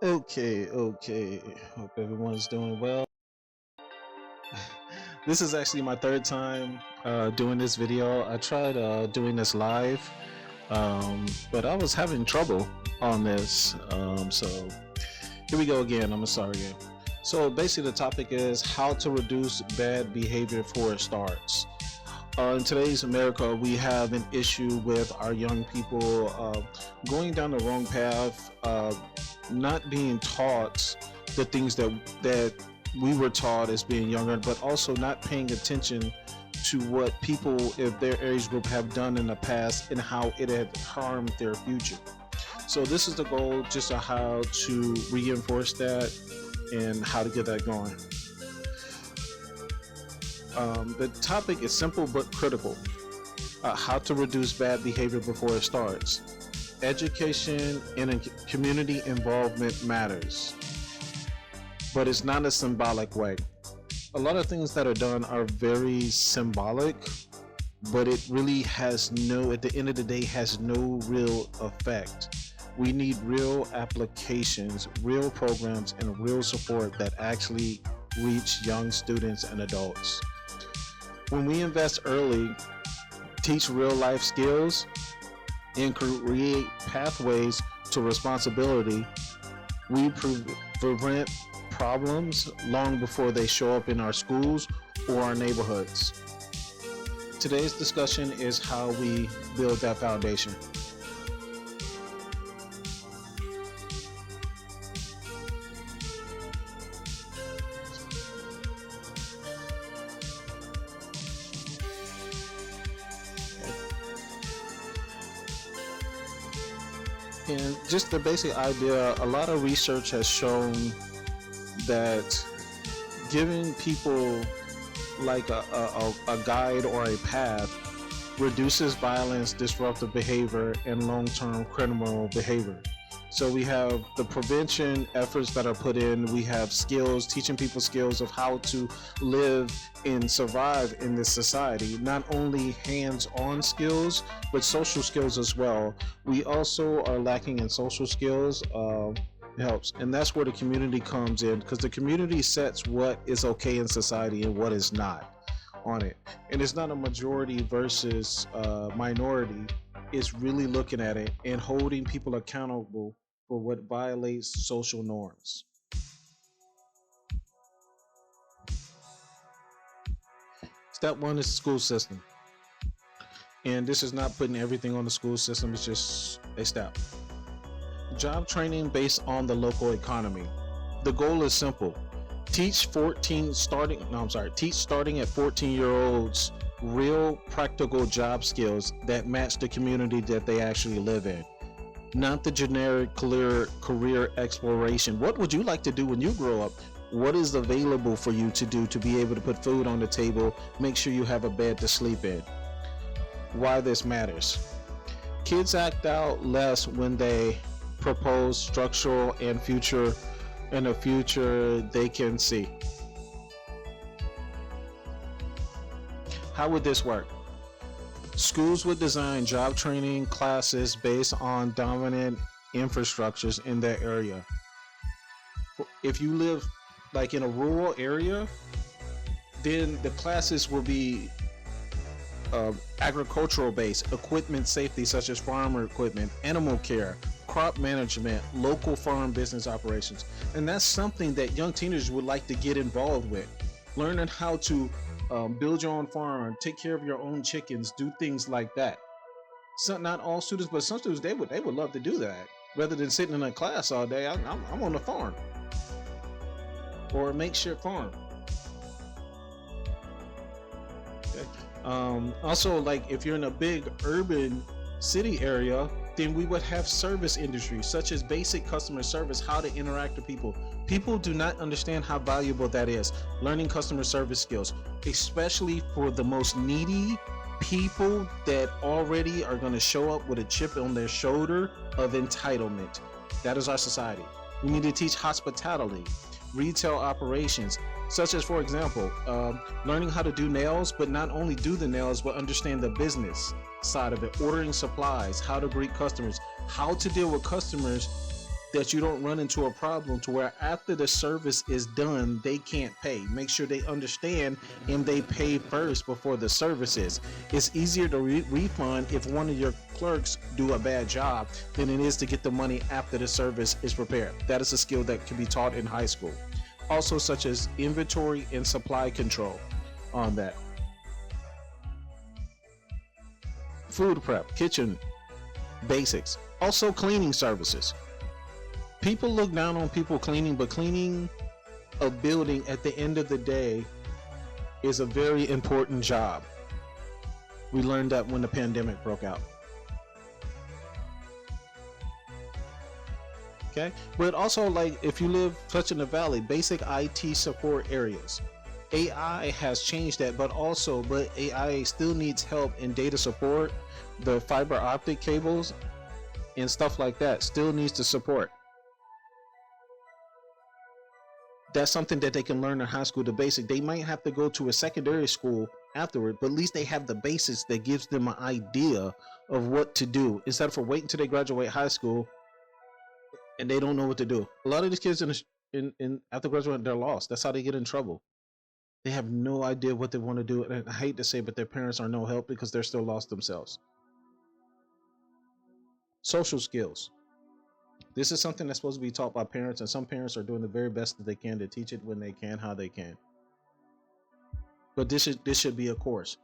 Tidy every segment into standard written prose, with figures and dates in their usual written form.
Okay. Hope everyone's doing well. This is actually my third time doing this video. I tried doing this live, but I was having trouble on this. So here we go again. I'm sorry again. So basically, the topic is how to reduce bad behavior before it starts. In today's America, we have an issue with our young people going down the wrong path, not being taught the things that we were taught as being younger, but also not paying attention to what people of their age group have done in the past and how it had harmed their future. So this is the goal, just on how to reinforce that and how to get that going. The topic is simple but critical. How to reduce bad behavior before it starts. Education and community involvement matters, but it's not a symbolic way. A lot of things that are done are very symbolic, but it really has at the end of the day, has no real effect. We need real applications, real programs, and real support that actually reach young students and adults. When we invest early, teach real life skills, and create pathways to responsibility, we prevent problems long before they show up in our schools or our neighborhoods. Today's discussion is how we build that foundation. And just the basic idea, a lot of research has shown that giving people like a guide or a path reduces violence, disruptive behavior, and long-term criminal behavior. So we have the prevention efforts that are put in. We have skills, teaching people skills of how to live and survive in this society. Not only hands-on skills, but social skills as well. We also are lacking in social skills. It helps, and that's where the community comes in, because the community sets what is okay in society and what is not on it. And it's not a majority versus minority. It's really looking at it and holding people accountable for what violates social norms. Step one is the school system. And this is not putting everything on the school system, it's just a step. Job training based on the local economy. The goal is simple. Teach starting at 14-year-olds real practical job skills that match the community that they actually live in. Not the generic career exploration. What would you like to do when you grow up? What is available for you to do to be able to put food on the table, make sure you have a bed to sleep in? Why this matters. Kids act out less when they propose structural and a future they can see. How would this work? Schools would design job training classes based on dominant infrastructures in their area. If you live like in a rural area, then the classes will be agricultural based, equipment safety such as farmer equipment, animal care, crop management, local farm business operations. And that's something that young teenagers would like to get involved with. Learning how to build your own farm, take care of your own chickens, do things like that. So not all students, but some students, they would love to do that. Rather than sitting in a class all day, I'm on the farm or a makeshift farm. Okay. Also, like if you're in a big urban city area, then we would have service industries such as basic customer service, how to interact with people. People do not understand how valuable that is. Learning customer service skills, especially for the most needy people that already are going to show up with a chip on their shoulder of entitlement. That is our society. We need to teach hospitality, retail operations, such as, for example, learning how to do nails, but not only do the nails, but understand the business side of it, ordering supplies, how to greet customers, how to deal with customers that you don't run into a problem to where after the service is done, they can't pay. Make sure they understand and they pay first before the service is. It's easier to refund if one of your clerks do a bad job than it is to get the money after the service is prepared. That is a skill that can be taught in high school. Also, such as inventory and supply control on that. Food prep, kitchen basics. Also, cleaning services. People look down on people cleaning, but cleaning a building at the end of the day is a very important job. We learned that when the pandemic broke out. Okay, but also, like, if you live touching the valley, basic IT support areas. AI has changed that, but AI still needs help in data support. The fiber optic cables and stuff like that still needs to support. That's something that they can learn in high school, the basic. They might have to go to a secondary school afterward, but at least they have the basics that gives them an idea of what to do instead of waiting until they graduate high school and they don't know what to do. A lot of these kids in after graduating, they're lost. That's how they get in trouble. They have no idea what they want to do, and I hate to say, but their parents are no help because they're still lost themselves. Social skills. This is something that's supposed to be taught by parents, and some parents are doing the very best that they can to teach it when they can, how they can. But this should be a course.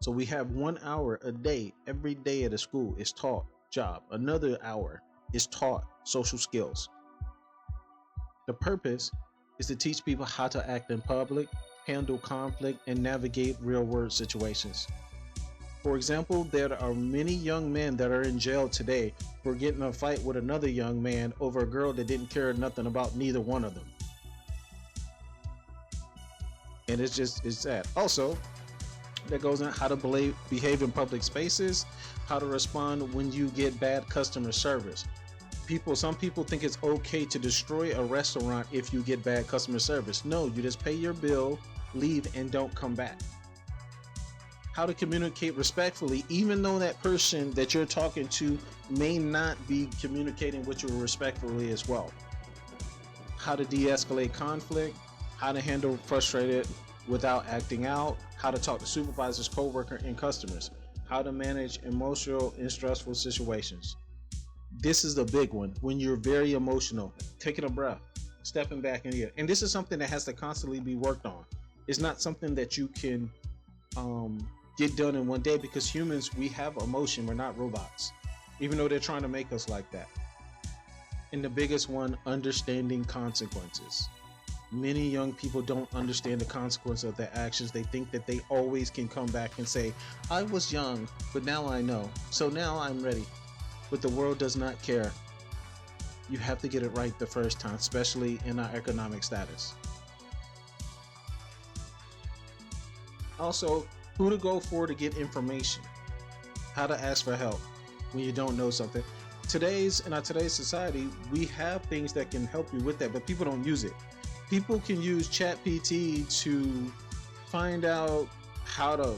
So we have 1 hour a day, every day at a school is taught job. Another hour is taught social skills. The purpose is to teach people how to act in public, handle conflict, and navigate real-world situations. For example, there are many young men that are in jail today for getting in a fight with another young man over a girl that didn't care nothing about neither one of them. And it's sad. Also, that goes on how to behave in public spaces, how to respond when you get bad customer service. Some people think it's okay to destroy a restaurant if you get bad customer service. No, you just pay your bill, leave, and don't come back. How to communicate respectfully, even though that person that you're talking to may not be communicating with you respectfully as well. How to de-escalate conflict, how to handle frustrated without acting out, how to talk to supervisors, co-workers, and customers, how to manage emotional and stressful situations. This is the big one. When you're very emotional, taking a breath, stepping back in here. And this is something that has to constantly be worked on. It's not something that you can get done in one day, because humans, we have emotion. We're not robots, even though they're trying to make us like that. And the biggest one, understanding consequences. Many young people don't understand the consequence of their actions. They think that they always can come back and say, I was young, but now I know. So now I'm ready. But the world does not care. You have to get it right the first time, especially in our economic status. Also, who to go for to get information. How to ask for help when you don't know something. In our today's society, we have things that can help you with that, but people don't use it. People can use ChatGPT to find out how to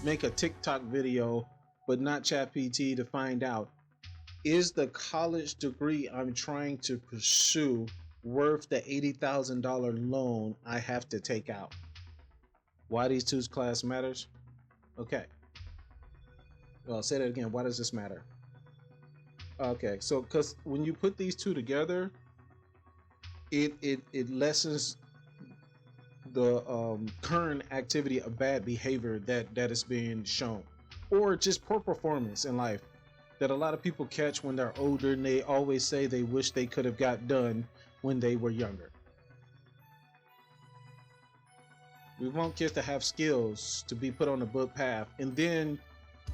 make a TikTok video, but not ChatGPT to find out, is the college degree I'm trying to pursue worth the $80,000 loan I have to take out? Why these two class matters? Okay. Well, I'll say that again. Why does this matter? Okay, so because when you put these two together, it lessens the current activity of bad behavior that is being shown, or just poor performance in life that a lot of people catch when they're older, and they always say they wish they could have got done when they were younger. We want kids to have skills to be put on the good path, and then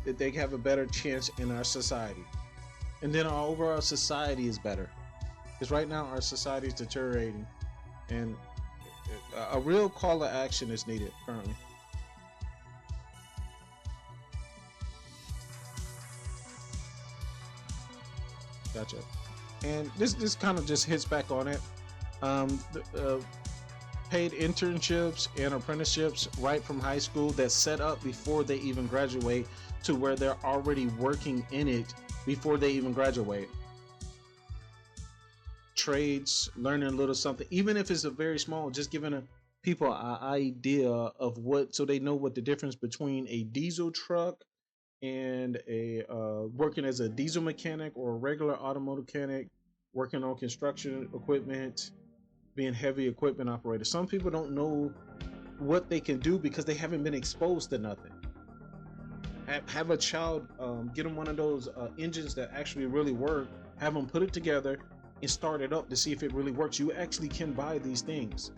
that they have a better chance in our society. And then our overall society is better. Because right now our society is deteriorating, and a real call to action is needed currently. Gotcha. And this kind of just hits back on it. Paid internships and apprenticeships right from high school that's set up before they even graduate, to where they're already working in it before they even graduate. trades, learning a little something, even if it's a very small, just giving people an idea of what, so they know what the difference between a diesel truck and a working as a diesel mechanic or a regular automotive mechanic, working on construction equipment, being heavy equipment operator. Some people don't know what they can do because they haven't been exposed to nothing. Have a child, get them one of those engines that actually really work, have them put it together and start it up to see if it really works. You actually can buy these things.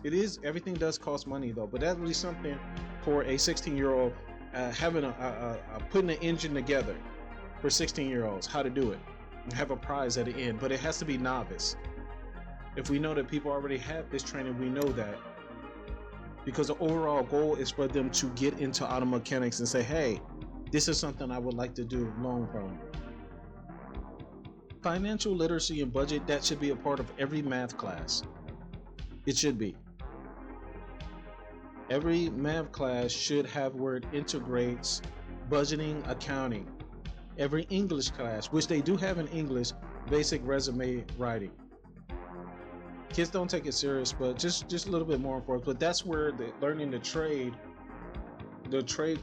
Everything does cost money though, but that would be something for a 16-year-old, having putting an engine together for 16-year-olds, how to do it, and have a prize at the end. But it has to be novice. If we know that people already have this training, we know that, because the overall goal is for them to get into auto mechanics and say, hey, this is something I would like to do long term. Financial literacy and budget, that should be a part of every math class. It should be. Every math class should have where it integrates budgeting, accounting. Every English class, which they do have in English, basic resume writing. Kids don't take it serious, but just a little bit more important. But that's where learning the trade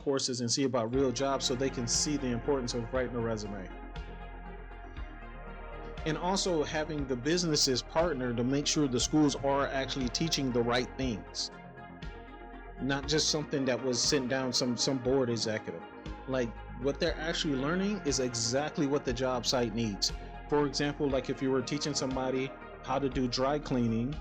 courses and see about real jobs, so they can see the importance of writing a resume. And also having the businesses partner to make sure the schools are actually teaching the right things. Not just something that was sent down some board executive. Like, what they're actually learning is exactly what the job site needs. For example, like if you were teaching somebody how to do dry cleaning,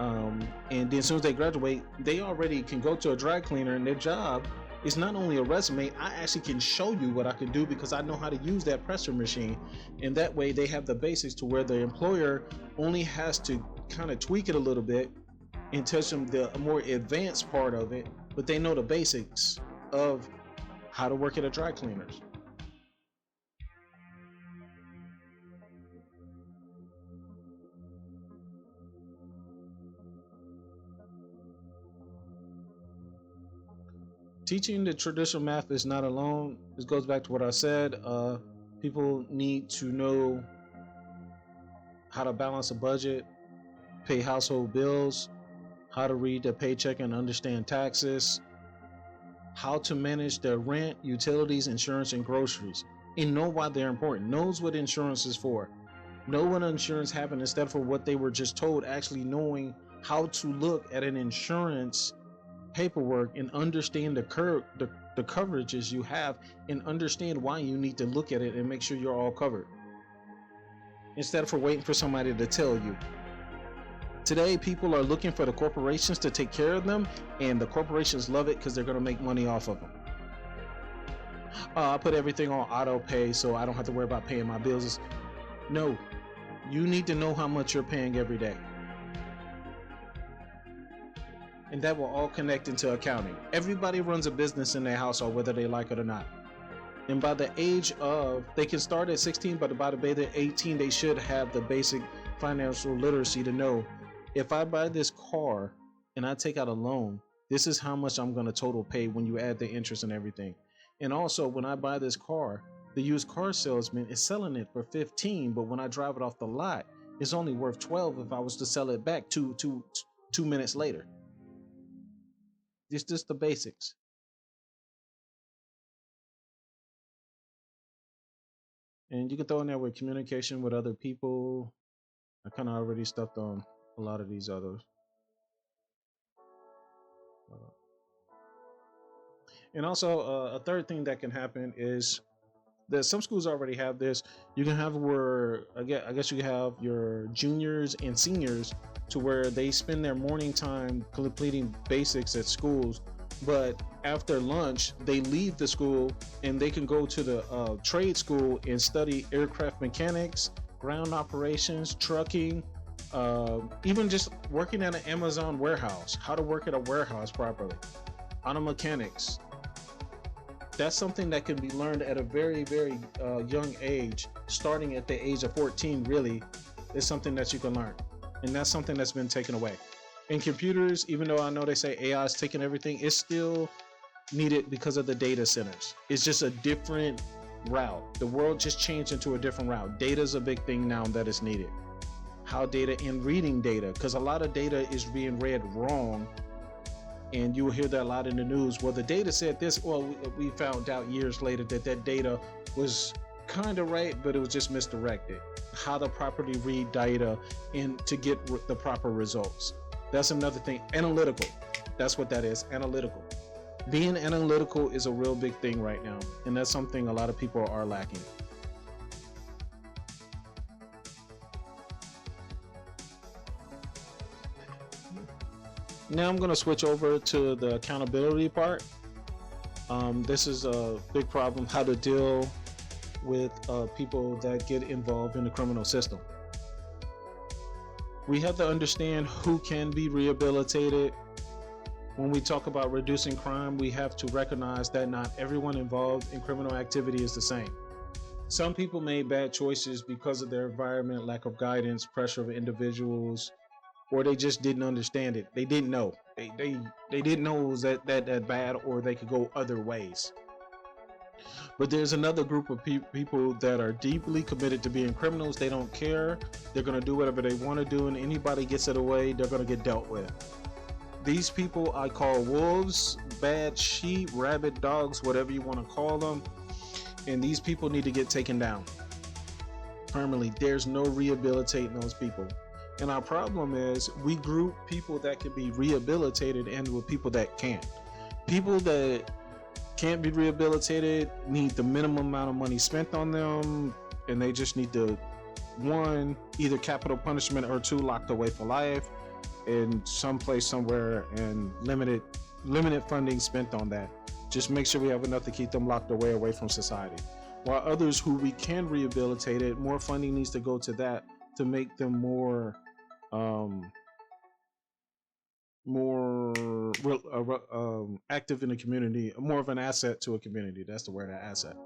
and then as soon as they graduate, they already can go to a dry cleaner, and their job is not only a resume, I actually can show you what I can do because I know how to use that presser machine. And that way they have the basics to where the employer only has to kind of tweak it a little bit and touch them the more advanced part of it, but they know the basics of how to work at a dry cleaners. Teaching the traditional math is not alone. This goes back to what I said. People need to know how to balance a budget, pay household bills, how to read their paycheck and understand taxes, how to manage their rent, utilities, insurance, and groceries, and know why they're important. Knows what insurance is for. Know what insurance happened instead for what they were just told. Actually knowing how to look at an insurance paperwork and understand the coverages you have, and understand why you need to look at it and make sure you're all covered, instead of waiting for somebody to tell you. Today, people are looking for the corporations to take care of them, and the corporations love it because they're going to make money off of them. I put everything on auto pay so I don't have to worry about paying my bills. No, you need to know how much you're paying every day. And that will all connect into accounting. Everybody runs a business in their household, whether they like it or not. And by the age of, they can start at 16, but by the age of 18, they should have the basic financial literacy to know, if I buy this car and I take out a loan, this is how much I'm going to total pay when you add the interest and everything. And also, when I buy this car, the used car salesman is selling it for 15, but when I drive it off the lot, it's only worth 12 if I was to sell it back two minutes later. It's just the basics. And you can throw in there with communication with other people. I kind of already stuffed on a lot of these others. And also, a third thing that can happen is that some schools already have this. You can have where, I guess you can have your juniors and seniors to where they spend their morning time completing basics at schools, but after lunch they leave the school and they can go to the trade school and study aircraft mechanics, ground operations, trucking, even just working at an Amazon warehouse, how to work at a warehouse properly, auto mechanics. That's something that can be learned at a very, very young age. Starting at the age of 14 really is something that you can learn. And that's something that's been taken away. In computers, even though I know they say AI is taking everything, it's still needed because of the data centers. It's just a different route. The world just changed into a different route. Data is a big thing now that is needed. how data and reading data, because a lot of data is being read wrong, and you will hear that a lot in the news. Well, the data said this. Well, we found out years later that that data was kind of right, but it was just misdirected. How to properly read data and to get the proper results. That's another thing. Analytical. That's what that is. Analytical. Being analytical is a real big thing right now, and that's something a lot of people are lacking. Now I'm going to switch over to the accountability part. This is a big problem, how to deal with people that get involved in the criminal system. We have to understand who can be rehabilitated. When we talk about reducing crime, we have to recognize that not everyone involved in criminal activity is the same. Some people made bad choices because of their environment, lack of guidance, pressure of individuals, or they just didn't understand it. They didn't know. They didn't know it was that bad, or they could go other ways. But there's another group of people that are deeply committed to being criminals. They don't care. They're going to do whatever they want to do, and anybody gets it away, they're going to get dealt with. These people I call wolves, bad sheep, rabid dogs, whatever you want to call them. And these people need to get taken down permanently. There's no rehabilitating those people. And our problem is we group people that can be rehabilitated and with people that can't. People that can't be rehabilitated need the minimum amount of money spent on them, and they just need to, one, either capital punishment, or two, locked away for life in some place somewhere, and limited funding spent on that. Just make sure we have enough to keep them locked away from society. While others who we can rehabilitate it, more funding needs to go to that to make them more active in the community, more of an asset to a community. That's the word, an asset.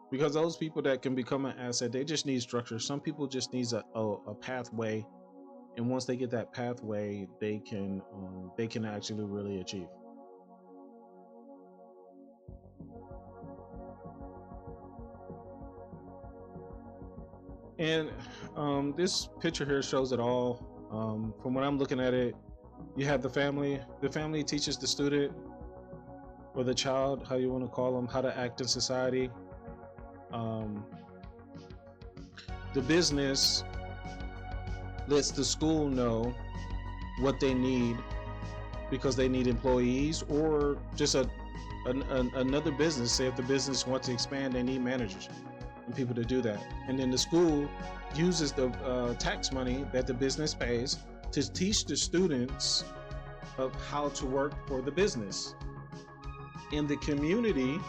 Because those people that can become an asset, they just need structure. Some people just need a pathway, and once they get that pathway, they can actually really achieve. And this picture here shows it all. From what I'm looking at it, you have the family. The family teaches the student or the child, how you want to call them, how to act in society. The business lets the school know what they need, because they need employees, or just another business. Say if the business wants to expand, they need managers and people to do that. And then the school uses the tax money that the business pays to teach the students of how to work for the business. In the community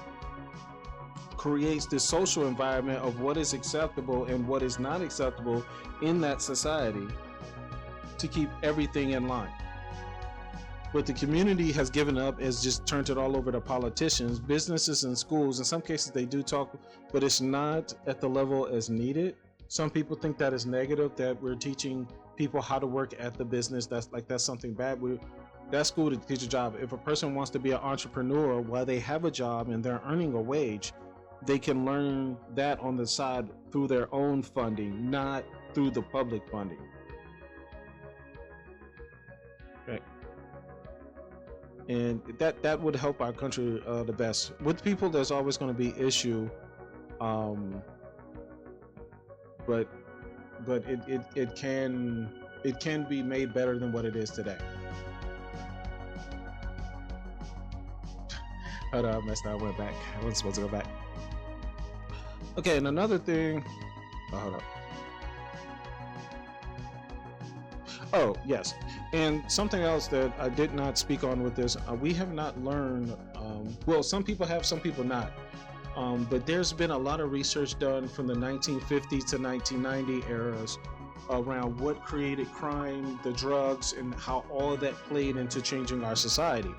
creates the social environment of what is acceptable and what is not acceptable in that society to keep everything in line. What the community has given up is just turned it all over to politicians. Businesses and schools, in some cases they do talk, but it's not at the level as needed. Some people think that is negative, that we're teaching people how to work at the business. That's something bad. That school to teach a job. If a person wants to be an entrepreneur while they have a job and they're earning a wage, they can learn that on the side through their own funding, not through the public funding. Okay. And that would help our country the best. With people, there's always going to be issue, but it can be made better than what it is today. Hold on, I messed up. I went back. I wasn't supposed to go back. Okay, and another thing. Oh, hold on. Oh, yes. And something else that I did not speak on with this, we have not learned, well, some people have, some people not. But there's been a lot of research done from the 1950s to 1990 eras around what created crime, the drugs, and how all of that played into changing our society.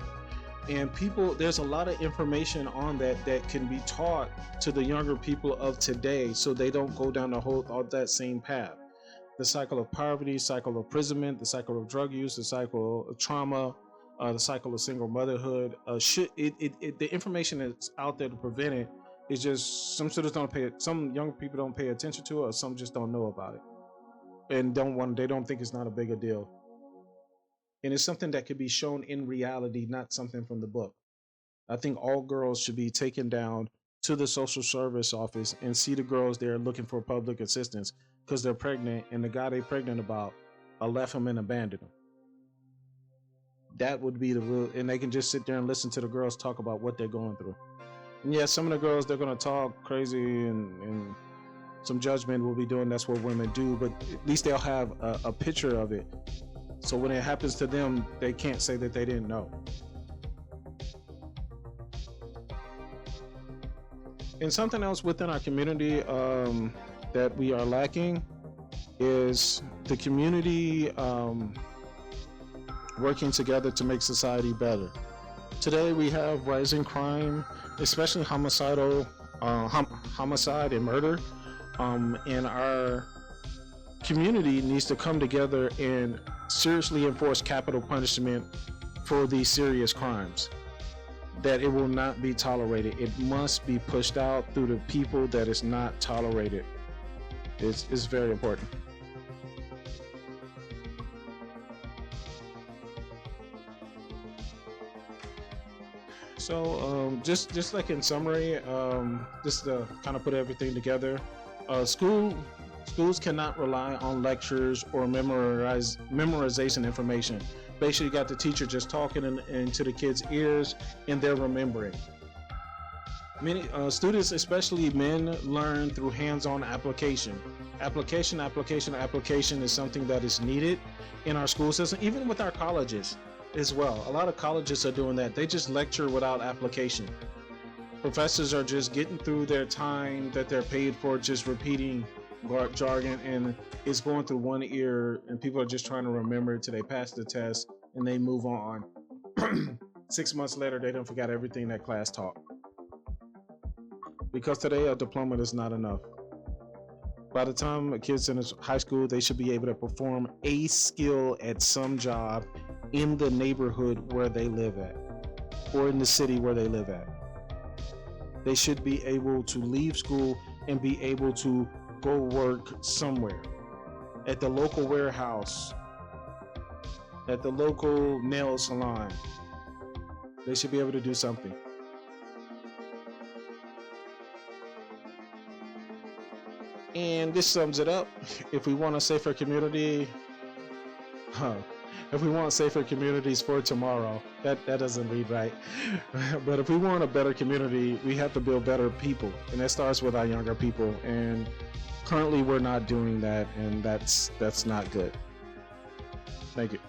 And people, there's a lot of information on that can be taught to the younger people of today, so they don't go down all that same path. The cycle of poverty, cycle of imprisonment, the cycle of drug use, the cycle of trauma, the cycle of single motherhood. The information that's out there to prevent it It's just some students don't pay it. Some young people don't pay attention to it, or some just don't know about it and they don't think it's not a big a deal. And it's something that could be shown in reality, not something from the book. I think all girls should be taken down to the social service office and see the girls there looking for public assistance because they're pregnant and the guy they're pregnant about left them and abandoned them. That would be the real, and they can just sit there and listen to the girls talk about what they're going through. And yeah, some of the girls, they're going to talk crazy and some judgment will be doing. That's what women do, but at least they'll have a picture of it. So when it happens to them, they can't say that they didn't know. And something else within our community that we are lacking is the community working together to make society better. Today we have rising crime, especially homicide and murder. And our community needs to come together and seriously enforce capital punishment for these serious crimes. That it will not be tolerated. It must be pushed out through the people that is not tolerated. It's very important. So just like in summary, just to kind of put everything together, schools cannot rely on lectures or memorization information. Basically, you got the teacher just talking into the kids' ears, and they're remembering. Many students, especially men, learn through hands-on application. Application is something that is needed in our school system, even with our colleges as well. A lot of colleges are doing that. They just lecture without application. Professors are just getting through their time that they're paid for, just repeating jargon, and it's going through one ear, and people are just trying to remember it till they pass the test and they move on. 6 months later, they don't forget everything that class taught. Because today a diploma is not enough. By the time a kid's in high school, they should be able to perform a skill at some job in the neighborhood where they live at, or in the city where they live at. They should be able to leave school and be able to go work somewhere, at the local warehouse, at the local nail salon. They should be able to do something. And this sums it up. If we want a safer community, if we want safer communities for tomorrow, that doesn't read right. But if we want a better community, we have to build better people, and that starts with our younger people. And currently, we're not doing that, and that's not good. Thank you.